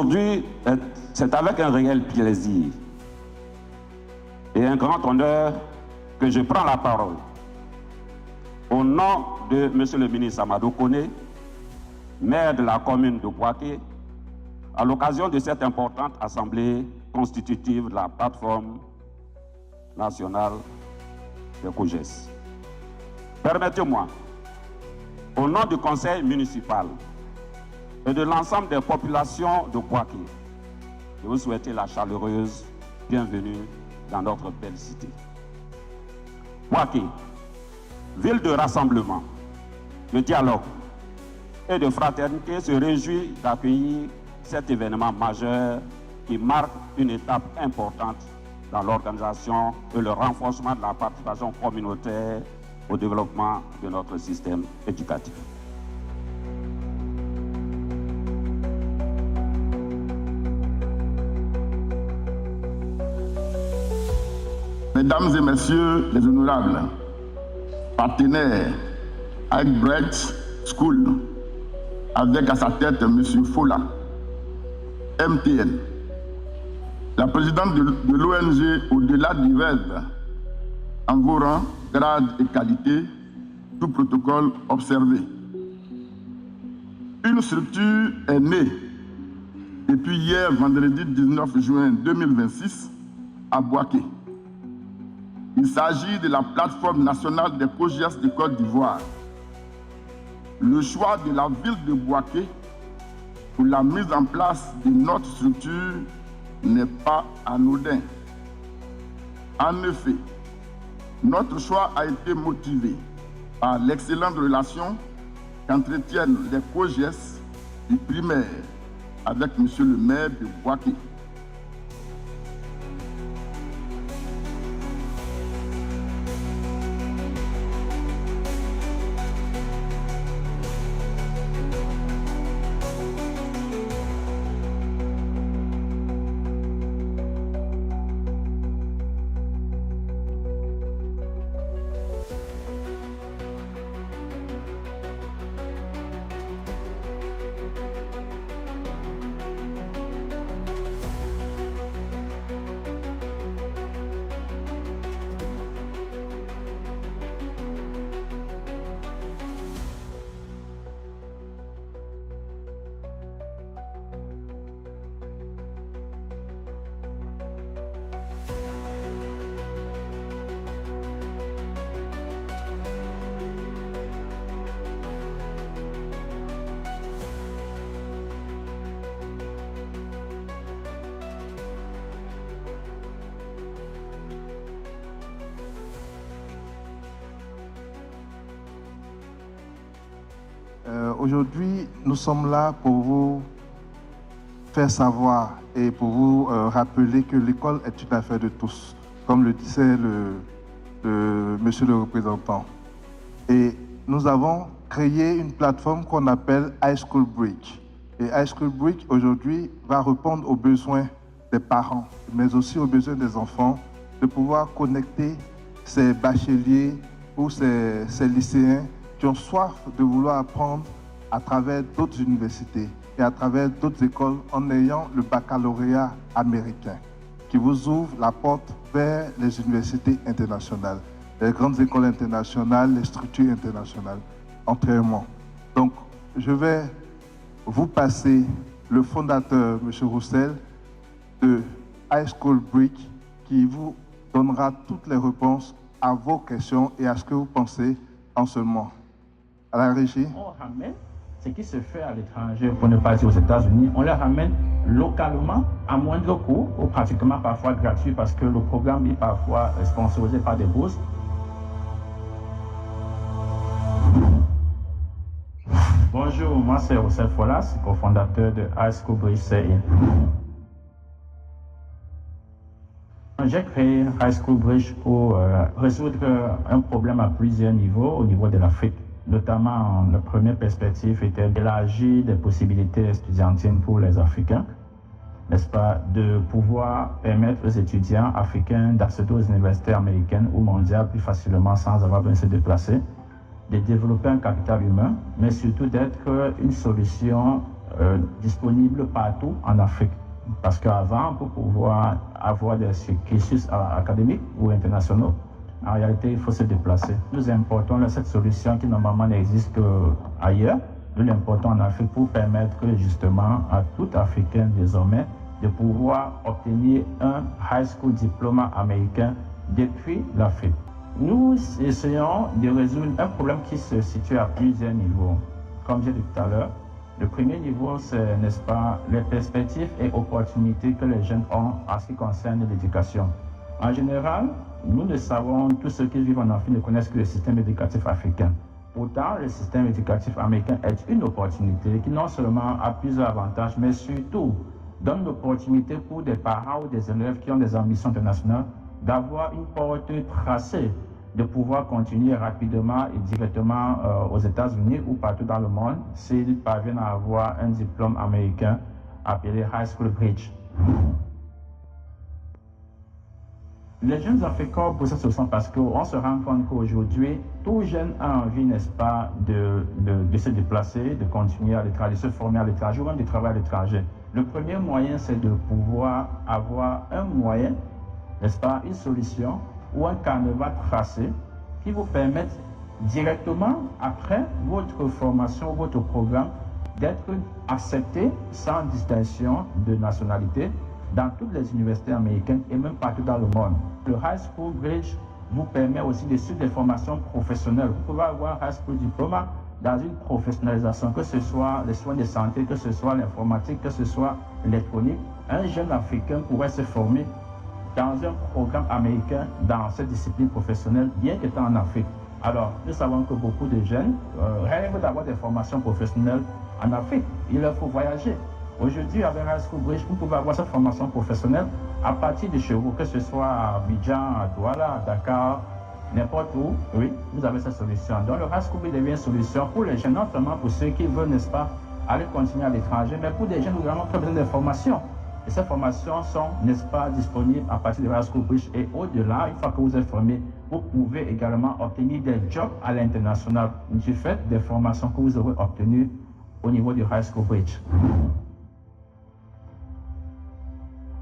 Aujourd'hui, c'est avec un réel plaisir et un grand honneur que je prends la parole au nom de M. le ministre Amadou Koné, maire de la commune de Bouaké, à l'occasion de cette importante assemblée constitutive de la plateforme nationale de COJES. Permettez-moi, au nom du conseil municipal et de l'ensemble des populations de Bouaké, de vous souhaiter la chaleureuse bienvenue dans notre belle cité. Bouaké, ville de rassemblement, de dialogue et de fraternité, se réjouit d'accueillir cet événement majeur qui marque une étape importante dans l'organisation et le renforcement de la participation communautaire au développement de notre système éducatif. Mesdames et messieurs les honorables, partenaires Highbright School, avec à sa tête M. Fola, MTN, la présidente de l'ONG Au-delà du rêve, en vos rangs, grade et qualité, tout protocole observé. Une structure est née depuis hier, vendredi 19 juin 2026, à Bouaké. Il s'agit de la plateforme nationale des COJES de Côte d'Ivoire. Le choix de la ville de Bouaké pour la mise en place de notre structure n'est pas anodin. En effet, notre choix a été motivé par l'excellente relation qu'entretiennent les COJES du primaire avec M. le maire de Bouaké. Aujourd'hui, nous sommes là pour vous faire savoir et pour vous rappeler que l'école est une affaire de tous, comme le disait monsieur le représentant. Et nous avons créé une plateforme qu'on appelle High School Bridge. Et High School Bridge, aujourd'hui, va répondre aux besoins des parents, mais aussi aux besoins des enfants, de pouvoir connecter ces bacheliers ou ces lycéens qui ont soif de vouloir apprendre à travers d'autres universités et à travers d'autres écoles en ayant le baccalauréat américain qui vous ouvre la porte vers les universités internationales, les grandes écoles internationales, les structures internationales, entièrement. Donc, je vais vous passer le fondateur, M. Roussel, de High School Bridge, qui vous donnera toutes les réponses à vos questions et à ce que vous pensez en ce moment. À la régie. On ramène ce qui se fait à l'étranger, pour ne pas dire aux États-Unis, on les ramène localement à moindre coût ou pratiquement parfois gratuit parce que le programme est parfois sponsorisé par des bourses. Bonjour, moi c'est Roussel Folas, cofondateur de High School Bridge CI. J'ai créé High School Bridge pour résoudre un problème à plusieurs niveaux, au niveau de l'Afrique. Notamment, la première perspective était d'élargir des possibilités étudiantines pour les Africains, n'est-ce pas, de pouvoir permettre aux étudiants africains d'accéder aux universités américaines ou mondiales plus facilement sans avoir besoin de se déplacer, de développer un capital humain, mais surtout d'être une solution disponibles partout en Afrique. Parce qu'avant, pour pouvoir avoir des cursus académiques ou internationaux, en réalité, il faut se déplacer. Nous importons cette solution qui normalement n'existe qu'ailleurs. Nous l'importons en Afrique pour permettre justement à tout Africain désormais de pouvoir obtenir un high school diplôme américain depuis l'Afrique. Nous essayons de résoudre un problème qui se situe à plusieurs niveaux. Comme j'ai dit tout à l'heure, le premier niveau, c'est, n'est-ce pas, les perspectives et opportunités que les jeunes ont en ce qui concerne l'éducation. En général, nous le savons, tous ceux qui vivent en Afrique ne connaissent que le système éducatif africain. Pourtant, le système éducatif américain est une opportunité qui non seulement a plusieurs avantages, mais surtout donne l'opportunité pour des parents ou des élèves qui ont des ambitions internationales d'avoir une porte tracée, de pouvoir continuer rapidement et directement aux États-Unis ou partout dans le monde s'ils parviennent à avoir un diplôme américain appelé High School Bridge. Les jeunes Africains pour cette solution parce qu'on se rend compte qu'aujourd'hui, tout jeune a envie, n'est-ce pas, de se déplacer, de continuer à l'étranger, de se former à l'étranger ou même de travailler à l'étranger. Le premier moyen, c'est de pouvoir avoir un moyen, n'est-ce pas, une solution ou un canevas tracé qui vous permette directement, après votre formation, votre programme, d'être accepté sans distinction de nationalité dans toutes les universités américaines et même partout dans le monde. Le High School Bridge vous permet aussi de suivre des formations professionnelles. Vous pouvez avoir un High School Diploma dans une professionnalisation, que ce soit les soins de santé, que ce soit l'informatique, que ce soit l'électronique. Un jeune Africain pourrait se former dans un programme américain dans cette discipline professionnelle, bien qu'étant en Afrique. Alors, nous savons que beaucoup de jeunes rêvent d'avoir des formations professionnelles en Afrique. Il leur faut voyager. Aujourd'hui, avec High School Bridge, vous pouvez avoir cette formation professionnelle à partir de chez vous, que ce soit à Abidjan, à Douala, à Dakar, n'importe où. Oui, vous avez cette solution. Donc, le High School Bridge devient une solution pour les jeunes, non seulement pour ceux qui veulent, n'est-ce pas, aller continuer à l'étranger, mais pour des jeunes également qui ont besoin de formations. Et ces formations sont, n'est-ce pas, disponibles à partir de High School Bridge. Et au-delà, une fois que vous êtes formé, vous pouvez également obtenir des jobs à l'international du fait des formations que vous aurez obtenues au niveau du High School Bridge.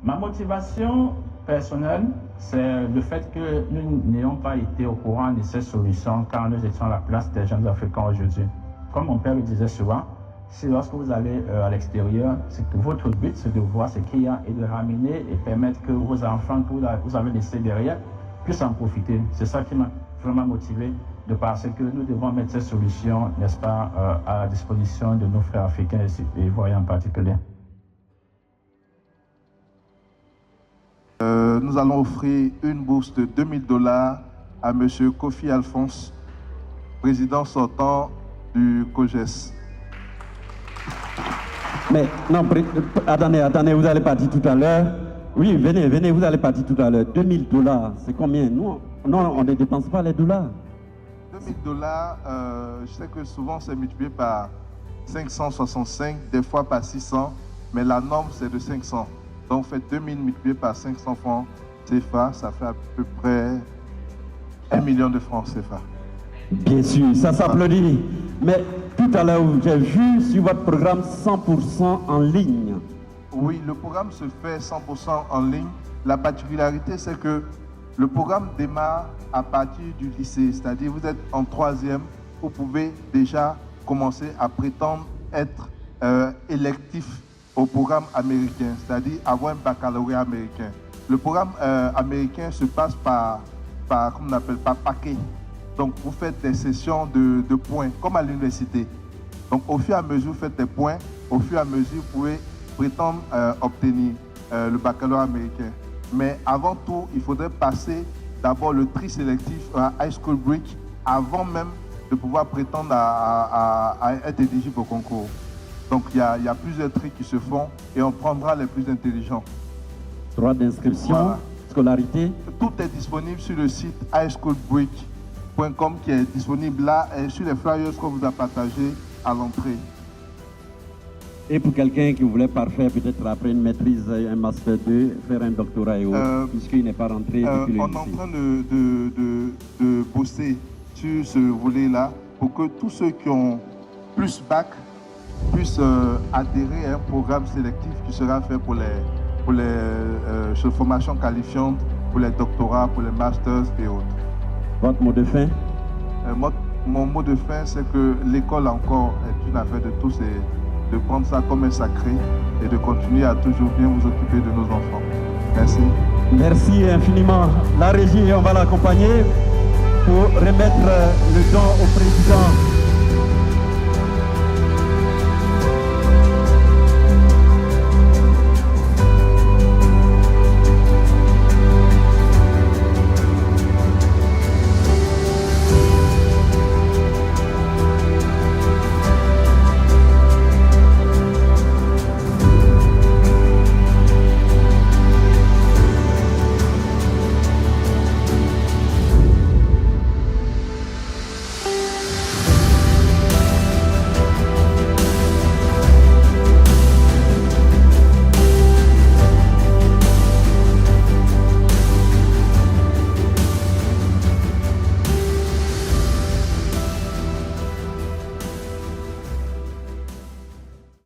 Ma motivation personnelle, c'est le fait que nous n'ayons pas été au courant de ces solutions quand nous étions à la place des jeunes Africains aujourd'hui. Comme mon père le disait souvent, si lorsque vous allez à l'extérieur, c'est que votre but, c'est de voir ce qu'il y a et de ramener et permettre que vos enfants que vous avez laissés derrière puissent en profiter. C'est ça qui m'a vraiment motivé, de penser que nous devons mettre ces solutions, n'est-ce pas, à la disposition de nos frères africains et voyants en particulier. Nous allons offrir une bourse de $2000 à M. Kofi Alphonse, président sortant du COGES. Mais non, attendez, vous allez partir tout à l'heure. Oui, venez, vous allez partir tout à l'heure. $2000, c'est combien? Nous, on ne dépense pas les dollars. $2000, je sais que souvent c'est multiplié par 565, des fois par 600, mais la norme c'est de 500. Donc faites 2000 multiplié par 500 francs CFA, ça fait à peu près 1 million de francs CFA. Bien sûr, ça s'applaudit. Mais tout à l'heure, j'ai vu sur votre programme 100% en ligne. Oui, le programme se fait 100% en ligne. La particularité, c'est que le programme démarre à partir du lycée, c'est-à-dire vous êtes en 3e, vous pouvez déjà commencer à prétendre être électif au programme américain, c'est-à-dire avoir un baccalauréat américain. Le programme américain se passe par comment on appelle, par paquet. Donc vous faites des sessions de points, comme à l'université. Donc au fur et à mesure, vous faites des points, au fur et à mesure, vous pouvez prétendre obtenir le baccalauréat américain. Mais avant tout, il faudrait passer d'abord le tri sélectif à High School Bridge avant même de pouvoir prétendre à être éligible au concours. Donc il y a plusieurs tri qui se font et on prendra les plus intelligents. Droit d'inscription, voilà. Scolarité. Tout est disponible sur le site highschoolbridge.com qui est disponible là et sur les flyers qu'on vous a partagés à l'entrée. Et pour quelqu'un qui voulait parfaire peut-être après une maîtrise, un master 2, faire un doctorat et autres, puisqu'il n'est pas rentré depuis le lycée. On est en train de bosser sur ce volet-là pour que tous ceux qui ont plus bac puissent adhérer à un programme sélectif qui sera fait pour les formations qualifiantes, pour les doctorats, pour les masters et autres. Votre mot de fin? Mon mot de fin, c'est que l'école encore est une affaire de tous et de prendre ça comme un sacré et de continuer à toujours bien vous occuper de nos enfants. Merci. Merci infiniment. La régie, on va l'accompagner pour remettre le don au président